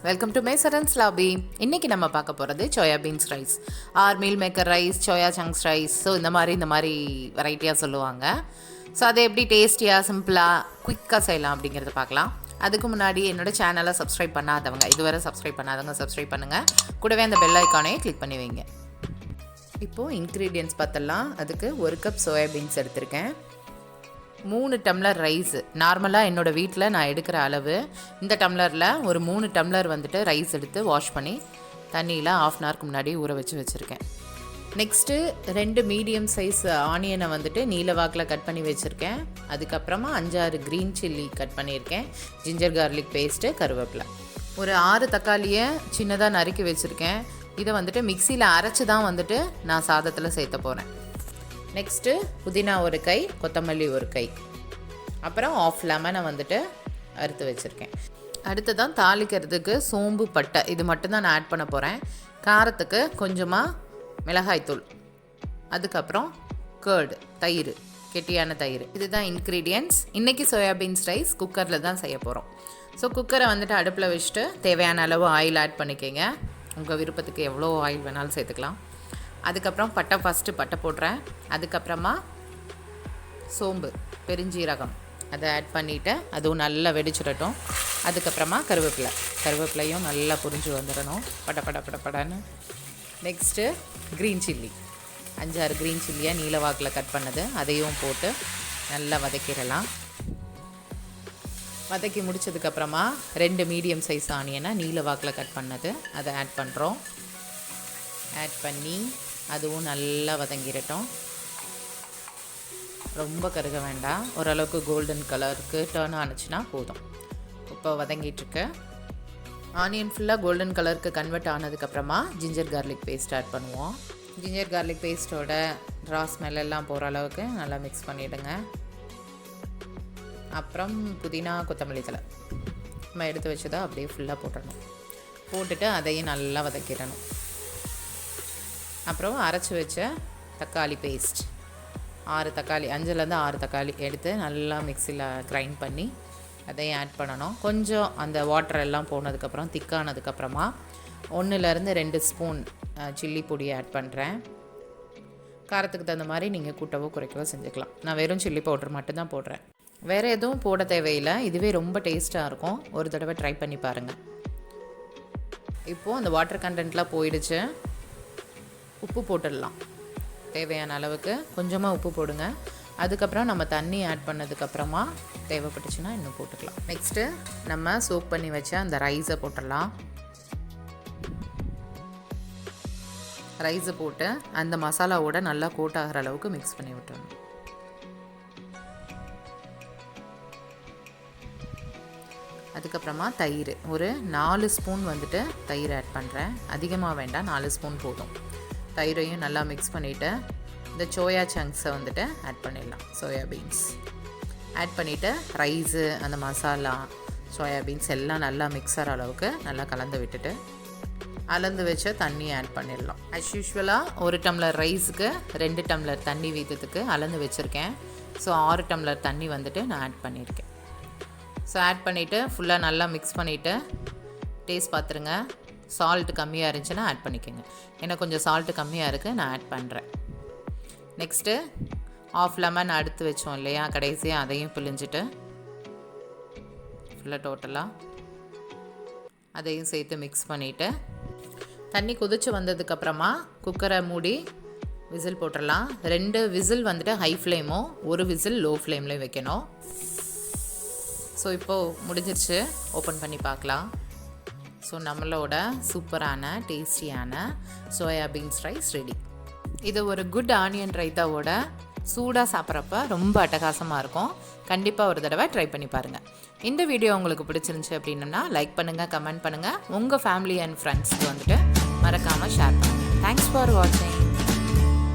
Welcome to my Saranzlobby. இன்றைக்கி நம்ம பார்க்க போகிறது soybeans rice or meal maker rice, soya chunks rice. So இந்த மாதிரி வெரைட்டியாக சொல்லுவாங்க. ஸோ அதை எப்படி டேஸ்டியாக சிம்பிளாக குயிக்காக செய்யலாம் அப்படிங்கிறத பார்க்கலாம். அதுக்கு முன்னாடி என்னோடய சேனலை சப்ஸ்கிரைப் பண்ணாதவங்க, இதுவரை சப்ஸ்கிரைப் பண்ணாதவங்க சப்ஸ்கிரைப் பண்ணுங்கள். கூடவே அந்த பெல் ஐக்கானையும் கிளிக் பண்ணி வைங்க. இப்போது இன்க்ரீடியன்ட்ஸ் பார்த்தலாம். அதுக்கு 1 கப் சோயாபீன்ஸ் எடுத்திருக்கேன், 3 டம்ளர் ரைஸ். நார்மலாக என்னோடய வீட்டில் நான் எடுக்கிற அளவு இந்த டம்ளரில் ஒரு 3 டம்ளர் வந்துட்டு ரைஸ் எடுத்து வாஷ் பண்ணி தண்ணியில் 1/2 அன் ஹவருக்கு முன்னாடி ஊற வச்சுருக்கேன். நெக்ஸ்ட்டு 2 மீடியம் சைஸ் ஆனியனை வந்துட்டு நீல வாக்கில் கட் பண்ணி வச்சுருக்கேன். அதுக்கப்புறமா 5-6 க்ரீன் சில்லி கட் பண்ணியிருக்கேன், ஜிஞ்சர் கார்லிக் பேஸ்ட்டு, கருவேப்பிலை. ஒரு 6 தக்காளியை சின்னதாக நறுக்கி வச்சுருக்கேன். இதை வந்துட்டு மிக்சியில் அரைச்சி தான் வந்துட்டு நான் சாதத்தில் சேர்த்த போகிறேன். நெக்ஸ்ட்டு புதினா 1 கை, கொத்தமல்லி 1 கை, அப்புறம் 1/2 லெமனை வந்துட்டு அறுத்து வச்சுருக்கேன். அடுத்து தான் தாளிக்கிறதுக்கு சோம்பு, பட்டை இது மட்டும்தான் நான் ஆட் பண்ண போகிறேன். காரத்துக்கு கொஞ்சமாக மிளகாய்த்தூள், அதுக்கப்புறம் கேர்டு, தயிர், கெட்டியான தயிர். இதுதான் இன்க்ரீடியன்ட்ஸ். இன்றைக்கி சோயாபீன்ஸ் ரைஸ் குக்கரில் தான் செய்ய போகிறோம். ஸோ குக்கரை வந்துட்டு அடுப்பில் வச்சுட்டு தேவையான அளவு ஆயில் ஆட் பண்ணிக்கோங்க. உங்கள் விருப்பத்துக்கு எவ்வளோ ஆயில் வேணாலும் சேர்த்துக்கலாம். அதுக்கப்புறம் பட்டை போடுறேன். அதுக்கப்புறமா சோம்பு, பெருஞ்சீரகம் அதை ஆட் பண்ணிவிட்டு அதுவும் நல்லா வெடிச்சிடட்டும். அதுக்கப்புறமா கருவேப்பிலையும் நல்லா புரிஞ்சு வந்துடணும், படன்னு. நெக்ஸ்ட்டு க்ரீன் சில்லி, 5-6 க்ரீன் சில்லியை நீல வாக்கில் கட் பண்ணது, அதையும் போட்டு நல்லா வதக்கிடலாம். வதக்கி முடித்ததுக்கப்புறமா 2 மீடியம் சைஸ் ஆனியனை நீல வாக்கில் கட் பண்ணது அதை ஆட் பண்ணுறோம். ஆட் பண்ணி அதுவும் நல்லா வதங்கிடட்டும். ரொம்ப கருக வேண்டாம், ஓரளவுக்கு கோல்டன் கலருக்கு டர்ன் ஆனிச்சுன்னா போதும். இப்போ வதங்கிட்டுருக்கு. ஆனியன் ஃபுல்லாக கோல்டன் கலருக்கு கன்வெர்ட் ஆனதுக்கப்புறமா ஜிஞ்சர் கார்லிக் பேஸ்ட் ஆட் பண்ணுவோம். ஜிஞ்சர் கார்லிக் பேஸ்ட்டோட ரா ஸ்மெல் எல்லாம் போகிற அளவுக்கு நல்லா மிக்ஸ் பண்ணிவிடுங்க. அப்புறம் புதினா, கொத்தமல்லி தழை நம்ம எடுத்து வச்சதை அப்படியே ஃபுல்லாக போட்டுடணும். போட்டுட்டு அதையும் நல்லா வதக்கிடணும். அப்புறம் அரைச்சி வச்ச தக்காளி பேஸ்ட், 6 தக்காளி, 5-6 தக்காளி எடுத்து நல்லா மிக்சியில் கிரைண்ட் பண்ணி அதையும் ஆட் பண்ணணும். கொஞ்சம் அந்த வாட்டர் எல்லாம் போனதுக்கப்புறம் திக்கானதுக்கப்புறமா 1-2 ஸ்பூன் சில்லி பொடியை ஆட் பண்ணுறேன். காரத்துக்கு தகுந்த மாதிரி நீங்கள் கூட்டவோ குறைக்கவோ செஞ்சுக்கலாம். நான் வெறும் சில்லி பவுடர் மட்டும்தான் போடுறேன், வேறு எதுவும் போட தேவையில்லை. இதுவே ரொம்ப டேஸ்ட்டாக இருக்கும், ஒரு தடவை ட்ரை பண்ணி பாருங்கள். இப்போது அந்த வாட்டர் கண்டென்ட்லாம் போயிடுச்சு. உப்பு போட்டுடலாம், தேவையான அளவுக்கு கொஞ்சமாக உப்பு போடுங்க. அதுக்கப்புறம் நம்ம தண்ணி ஆட் பண்ணதுக்கப்புறமா தேவைப்பட்டுச்சுன்னா இன்னும் போட்டுக்கலாம். நெக்ஸ்ட்டு நம்ம சோக் பண்ணி வச்ச அந்த ரைஸை போட்டுடலாம். ரைஸை போட்டு அந்த மசாலாவோட நல்லா கோட் ஆகிற அளவுக்கு மிக்ஸ் பண்ணி விட்டுறணும். அதுக்கப்புறமா தயிர், ஒரு 4 ஸ்பூன் வந்துட்டு தயிர் ஆட் பண்ணுறேன். அதிகமாக வேண்டாம், 4 ஸ்பூன் போதும். தயிரையும் நல்லா மிக்ஸ் பண்ணிவிட்டு இந்த சோயா சங்க்ஸை வந்துட்டு ஆட் பண்ணிடலாம். சோயாபீன்ஸ் ஆட் பண்ணிவிட்டு ரைஸு, அந்த மசாலா, சோயாபீன்ஸ் எல்லாம் நல்லா மிக்ஸர் அளவுக்கு நல்லா கலந்து விட்டுட்டு அளந்து வச்ச தண்ணி ஆட் பண்ணிடலாம். அஸ் யூஷுவலாக 1 டம்ளர் ரைஸுக்கு 2 டம்ளர் தண்ணி வீதத்துக்கு அளந்து வச்சுருக்கேன். ஸோ 6 டம்ளர் தண்ணி வந்துட்டு நான் ஆட் பண்ணியிருக்கேன். ஸோ ஆட் பண்ணிவிட்டு ஃபுல்லாக நல்லா மிக்ஸ் பண்ணிவிட்டு டேஸ்ட் பார்த்துருங்க. சால்ட்டு கம்மியாக இருந்துச்சுன்னா ஆட் பண்ணிக்கோங்க. எனக்கு கொஞ்சம் சால்ட்டு கம்மியாக இருக்குது, நான் ஆட் பண்ணுறேன். நெக்ஸ்ட்டு 1/2 லெமன் அடுத்து வச்சோம் இல்லையா, கடைசியாக அதையும் பிழிஞ்சிட்டு ஃபுல்லாக டோட்டலாக அதையும் சேர்த்து மிக்ஸ் பண்ணிவிட்டு தண்ணி கொதித்து வந்ததுக்கப்புறமா குக்கரை மூடி விசில் போட்டுடலாம். 2 விசில் வந்துட்டு ஹை ஃப்ளேமோ, 1 விசில் லோ ஃப்ளேம்லேயும் வைக்கணும். ஸோ இப்போது முடிஞ்சிருச்சு, ஓப்பன் பண்ணி பார்க்கலாம். ஸோ நம்மளோட சூப்பரான டேஸ்டியான சோயாபீன்ஸ் ரைஸ் ரெடி. இது ஒரு குட் ஆனியன் ரைத்தாவோட சூடாக சாப்பிட்றப்ப ரொம்ப அட்டகாசமாக இருக்கும். கண்டிப்பாக ஒரு தடவை ட்ரை பண்ணி பாருங்கள். இந்த வீடியோ உங்களுக்கு பிடிச்சிருந்துச்சு அப்படின்னா லைக் பண்ணுங்கள், கமெண்ட் பண்ணுங்கள், உங்கள் ஃபேமிலி அண்ட் ஃப்ரெண்ட்ஸ்க்கு வந்துட்டு மறக்காமல் ஷேர் பண்ணுங்கள். தேங்க்ஸ் ஃபார் வாட்சிங்.